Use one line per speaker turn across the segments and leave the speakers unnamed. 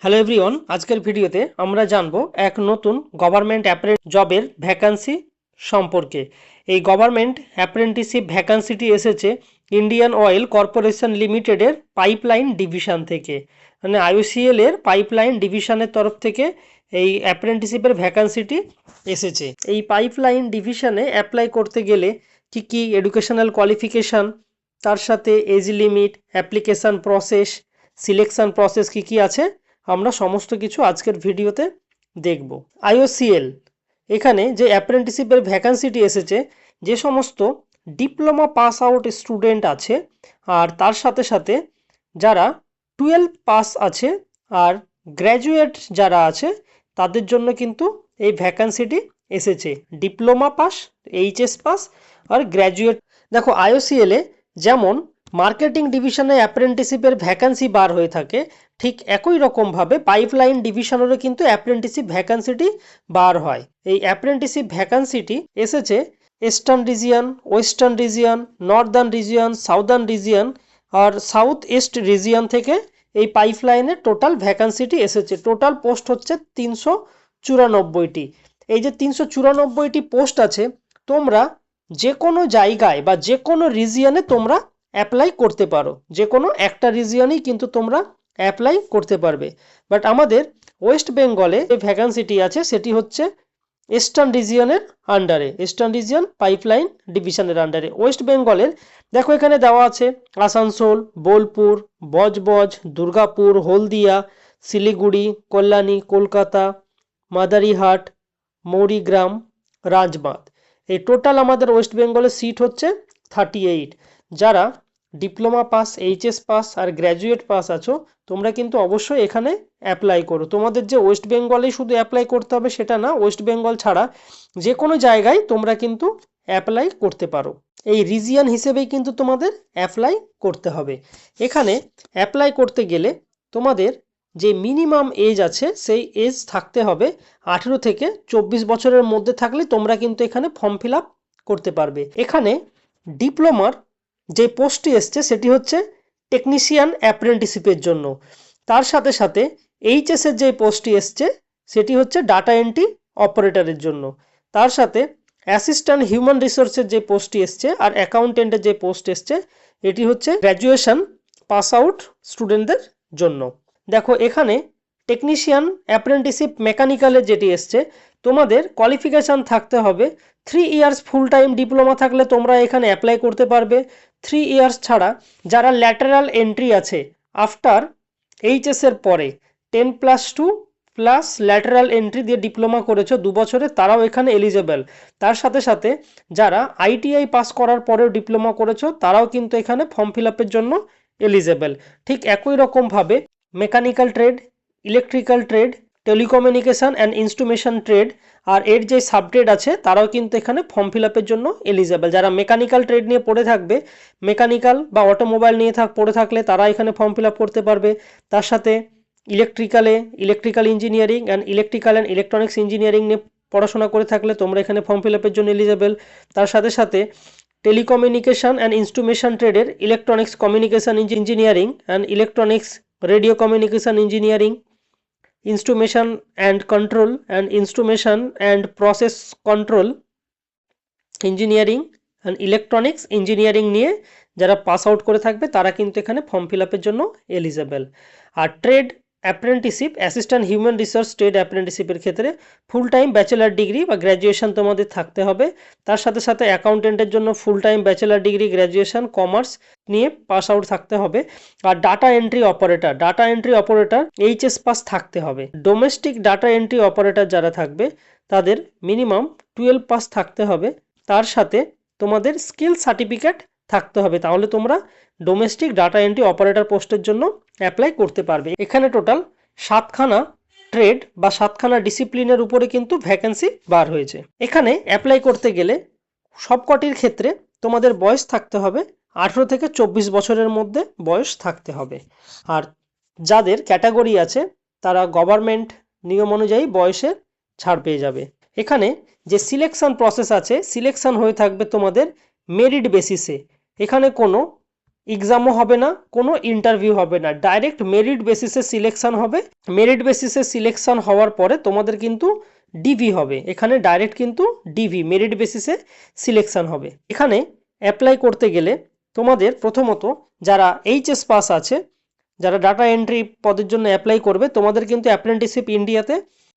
Hello everyone, আজকের ভিডিওতে আমরা জানবো এক নতুন গভর্নমেন্ট জবের ভ্যাকান্সি সম্পর্কে। এই গভর্নমেন্ট অ্যাপ্রেন্টিসশিপ ভ্যাকান্সিটি এসেছে ইন্ডিয়ান অয়েল কর্পোরেশন লিমিটেডের পাইপলাইন ডিভিশন থেকে, মানে আইওসিএল এর পাইপলাইন ডিভিশনের তরফ থেকে এই অ্যাপ্রেন্টিসশিপের ভ্যাকান্সিটি এসেছে। এই পাইপলাইন ডিভিশনে অ্যাপ্লাই করতে গেলে কি এডুকেশনাল কোয়ালিফিকেশান, তার সাথে age limit, application process, selection process কি আছে আমরা সমস্ত কিছু আজকের ভিডিওতে দেখব। আইওসিএল এখানে যে অ্যাপ্রেন্টিসশিপের ভ্যাকান্সিটি এসেছে, যে সমস্ত ডিপ্লোমা পাস আউট স্টুডেন্ট আছে আর তার সাথে সাথে যারা 12 পাস আছে আর গ্র্যাজুয়েট যারা আছে তাদের জন্য কিন্তু এই ভ্যাকান্সিটি এসেছে। ডিপ্লোমা পাস, এইচএস পাস আর গ্র্যাজুয়েট। দেখো আইওসিএলে যেমন মার্কেটিং ডিভিশনে অ্যাপ্রেন্টিসশিপের ভ্যাকান্সি বার হয়ে থাকে, ঠিক একই রকমভাবে পাইপলাইন ডিভিশনেরও কিন্তু অ্যাপ্রেন্টিসশিপ ভ্যাকান্সিটি বার হয়। এই অ্যাপ্রেন্টিসশিপ ভ্যাকান্সিটি এসেছে eastern region, western region, northern region, southern region আর সাউথ ইস্ট রিজিয়ন থেকে এই পাইপলাইনের টোটাল ভ্যাকান্সিটি এসেছে। টোটাল পোস্ট হচ্ছে 394টি। এই যে 394টি পোস্ট আছে, তোমরা যে কোনো জায়গায় বা যে কোনো রিজিয়নে তোমরা অ্যাপ্লাই করতে পারো। যে কোনো একটা রিজিয়নেই কিন্তু তোমরা অ্যাপ্লাই করতে পারবে। বাট আমাদের ওয়েস্ট বেঙ্গলে যে ভ্যাকান্সিটি আছে সেটি হচ্ছে ইস্টার্ন রিজিয়নের আন্ডারে, ইস্টার্ন রিজিয়ন পাইপলাইন ডিভিশনের আন্ডারে। ওয়েস্ট বেঙ্গলের দেখো এখানে দেওয়া আছে আসানসোল, বোলপুর, বজবজ, দুর্গাপুর, হলদিয়া, শিলিগুড়ি, কল্যাণী, কলকাতা, মাদারিহাট, মৌরিগ্রাম, রাজবাঁধ। এই টোটাল আমাদের ওয়েস্ট বেঙ্গলের সিট হচ্ছে 38। যারা ডিপ্লোমা পাস, এইচএস পাস আর গ্র্যাজুয়েট পাস আছো তোমরা কিন্তু অবশ্যই এখানে অ্যাপ্লাই করো। তোমাদের যে ওয়েস্ট বেঙ্গলেই শুধু অ্যাপ্লাই করতে হবে সেটা না, ওয়েস্ট বেঙ্গল ছাড়া যে কোনো জায়গায় তোমরা কিন্তু অ্যাপ্লাই করতে পারো। এই রিজিয়ন হিসেবেই কিন্তু তোমাদের অ্যাপ্লাই করতে হবে। এখানে অ্যাপ্লাই করতে গেলে তোমাদের যে মিনিমাম এজ আছে সেই এজ থাকতে হবে 18 থেকে 24 বছরের মধ্যে থাকলে তোমরা কিন্তু এখানে ফর্ম ফিল আপ করতে পারবে। এখানে ডিপ্লোমার যে পোস্টটি এসছে সেটি হচ্ছে টেকনিশিয়ান অ্যাপ্রেন্টিসশিপের জন্য। তার সাথে সাথে এইচএস এর যে পোস্টটি এসছে সেটি হচ্ছে ডাটা এন্ট্রি অপারেটরের জন্য। তার সাথে অ্যাসিস্ট্যান্ট হিউম্যান রিসোর্সের যে পোস্টটি এসছে আর অ্যাকাউন্টেন্টের যে পোস্ট এসছে এটি হচ্ছে গ্র্যাজুয়েশন পাস আউট স্টুডেন্টদের জন্য। দেখো এখানে টেকনিশিয়ান অ্যাপ্রেন্টিসশিপ মেকানিক্যালের যেটি এসছে, তোমাদের কোয়ালিফিকেশান থাকতে হবে 3 ইয়ার্স ফুল টাইম ডিপ্লোমা থাকলে তোমরা এখানে অ্যাপ্লাই করতে পারবে। 3 ইয়ার্স ছাড়া যারা ল্যাটারাল এন্ট্রি আছে আফটার এইচএস এর পরে 10+2 প্লাস ল্যাটারাল এন্ট্রি দিয়ে ডিপ্লোমা করেছো 2 বছরে, তারাও এখানে এলিজেবল। তার সাথে সাথে যারা আইটিআই পাস করার পরেও ডিপ্লোমা করেছো তারাও কিন্তু এখানে ফর্ম ফিল আপের জন্য এলিজেবল। ঠিক একই রকমভাবে mechanical trade, electrical trade, telecommunication and instrumentation trade আর এর যে সাবট্রেড আছে তারাও কিন্তু এখানে ফর্ম ফিল আপের জন্য এলিজেবল। যারা মেকানিক্যাল ট্রেড নিয়ে পড়ে থাকবে, মেকানিক্যাল বা অটোমোবাইল নিয়ে পড়ে থাকলে তারা এখানে ফর্ম ফিল আপ করতে পারবে। তার সাথে electrical engineering and electronics engineering নিয়ে পড়াশোনা করে থাকলে তোমরা এখানে ফর্ম ফিল আপের জন্য এলিজেবল। তার সাথে সাথে টেলিকমিউনিকেশান অ্যান্ড ইনস্ট্রুমেশন ট্রেডের electronics communication engineering and electronics radio communication engineering, instrumentation and control and instrumentation and process control engineering and electronics engineering নিয়ে যারা পাস আউট করে থাকবে তারা কিন্তু এখানে ফর্ম ফিল আপের জন্য এলিজেবল। আর trade apprenticeship, assistant human resource trade অ্যাপ্রেন্টিসশিপের ক্ষেত্রে ফুল টাইম ব্যাচেলার ডিগ্রি বা গ্র্যাজুয়েশন তোমাদের থাকতে হবে। তার সাথে সাথে অ্যাকাউন্টেন্টের জন্য full time bachelor degree, graduation commerce নিয়ে পাস আউট থাকতে হবে। আর data entry operator HS pass থাকতে হবে। ডোমেস্টিক ডাটা এন্ট্রি অপারেটর যারা থাকবে তাদের মিনিমাম 12 পাস থাকতে হবে। তার সাথে তোমাদের স্কিল সার্টিফিকেট থাকতে হবে, তাহলে তোমরা ডোমেস্টিক ডাটা এন্ট্রি অপারেটর পোস্টের জন্য অ্যাপ্লাই করতে পারবে। এখানে টোটাল 7খানা ট্রেড বা 7খানা ডিসিপ্লিনের উপরে কিন্তু ভ্যাকেন্সি বার হয়েছে। এখানে অ্যাপ্লাই করতে গেলে সবকটির ক্ষেত্রে তোমাদের বয়স থাকতে হবে 18 থেকে 24 বছরের মধ্যে বয়স থাকতে হবে। আর যাদের ক্যাটাগরি আছে তারা গভর্নমেন্ট নিয়ম অনুযায়ী বয়সে ছাড় পেয়ে যাবে। এখানে যে সিলেকশন প্রসেস আছে, সিলেকশন হয়ে থাকবে তোমাদের মেরিট বেসিসে। এখানে কোনো এক্সামও হবে না, কোনো ইন্টারভিউ হবে না, ডাইরেক্ট মেরিট বেসিসে সিলেকশন হবে। মেরিট বেসিসে সিলেকশন হওয়ার পরে তোমাদের কিন্তু ডিভি হবে, এখানে ডাইরেক্ট কিন্তু ডিভি মেরিট বেসিসে সিলেকশন হবে। এখানে অ্যাপ্লাই করতে গেলে তোমাদের প্রথমত যারা এইচএস পাস আছে, যারা ডাটা এন্ট্রি পদের জন্য অ্যাপ্লাই করবে, তোমাদের কিন্তু অ্যাপ্রেন্টিসশিপ ইন্ডিয়াতে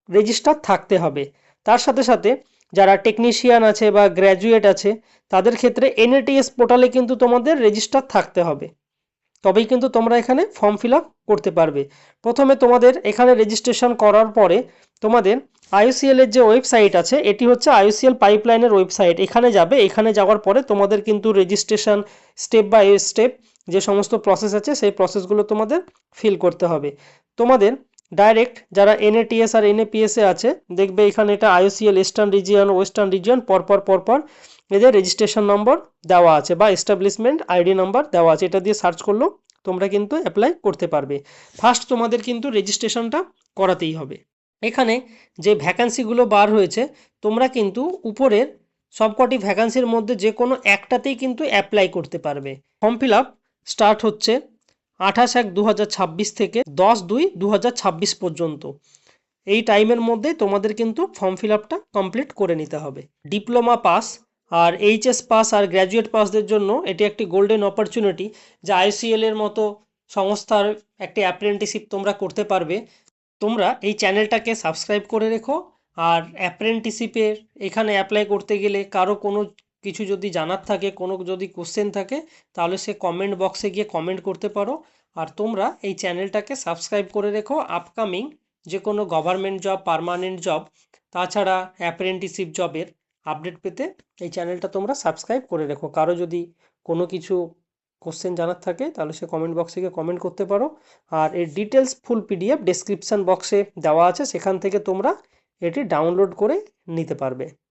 রেজিস্টার থাকতে হবে। তার সাথে সাথে যারা টেকনিশিয়ান আছে বা গ্র্যাজুয়েট আছে, তাদের ক্ষেত্রে এনএটিএস পোর্টালে কিন্তু তোমাদের রেজিস্টার থাকতে হবে, তবেই কিন্তু তোমরা এখানে ফর্ম ফিল আপ করতে পারবে। প্রথমে তোমাদের এখানে রেজিস্ট্রেশন করার পরে তোমাদের আইওসিএল এর যে ওয়েবসাইট আছে, এটি হচ্ছে আইওসিএল পাইপলাইনের ওয়েবসাইট, এখানে যাবে। এখানে যাওয়ার পরে তোমাদের কিন্তু রেজিস্ট্রেশন স্টেপ বাই স্টেপ যে সমস্ত প্রসেস আছে সেই প্রসেসগুলো তোমাদের ফিল করতে হবে। তোমাদের ডাইরেক্ট যারা এনএটিএস আর এনএপিএসে আছে, দেখবে এখানে এটা IOCL eastern region, western region, পরপর এদের রেজিস্ট্রেশন নম্বর দেওয়া আছে বা এস্টাবলিশমেন্ট আইডি নাম্বার দেওয়া আছে, এটা দিয়ে সার্চ করলেও তোমরা কিন্তু অ্যাপ্লাই করতে পারবে। ফার্স্ট তোমাদের কিন্তু রেজিস্ট্রেশনটা করাতেই হবে। এখানে যে ভ্যাকান্সিগুলো বার হয়েছে, তোমরা কিন্তু উপরের সবকটি ভ্যাকান্সির মধ্যে যে কোনো একটাতেই কিন্তু অ্যাপ্লাই করতে পারবে। ফর্ম ফিল আপ স্টার্ট হচ্ছে 28/1/2026 থেকে 10/2/2026 পর্যন্ত। এই টাইমের মধ্যে তোমাদের কিন্তু ফর্ম ফিল আপটা কমপ্লিট করে নিতে হবে। ডিপ্লোমা পাস আর এইচএস পাস আর গ্র্যাজুয়েট পাসদের জন্য এটি একটি গোল্ডেন অপরচুনিটি, যা আইসিএল এর মতো সংস্থার একটি অ্যাপ্রেন্টিসশিপ তোমরা করতে পারবে। তোমরা এই চ্যানেলটাকে সাবস্ক্রাইব করে রেখো। আর অ্যাপ্রেন্টিসশিপের এখানে অ্যাপ্লাই করতে গেলে কারো কোনো কিছু যদি জানার থাকে, কোনো যদি কোশ্চেন থাকে, তাহলে সে কমেন্ট বক্সে গিয়ে কমেন্ট করতে পারো। আর তোমরা এই চ্যানেলটাকে সাবস্ক্রাইব করে রেখো আপকামিং যে কোনো গভর্নমেন্ট জব, পার্মানেন্ট জব, তাছাড়া অ্যাপ্রেন্টিসশিপ জবের আপডেট পেতে এই চ্যানেলটা তোমরা সাবস্ক্রাইব করে রেখো। কারো যদি কোনো কিছু কোশ্চেন জানার থাকে তাহলে সে কমেন্ট বক্সে গিয়ে কমেন্ট করতে পারো। আর এর ডিটেলস ফুল পিডিএফ ডেসক্রিপশন বক্সে দেওয়া আছে, সেখান থেকে তোমরা এটি ডাউনলোড করে নিতে পারবে।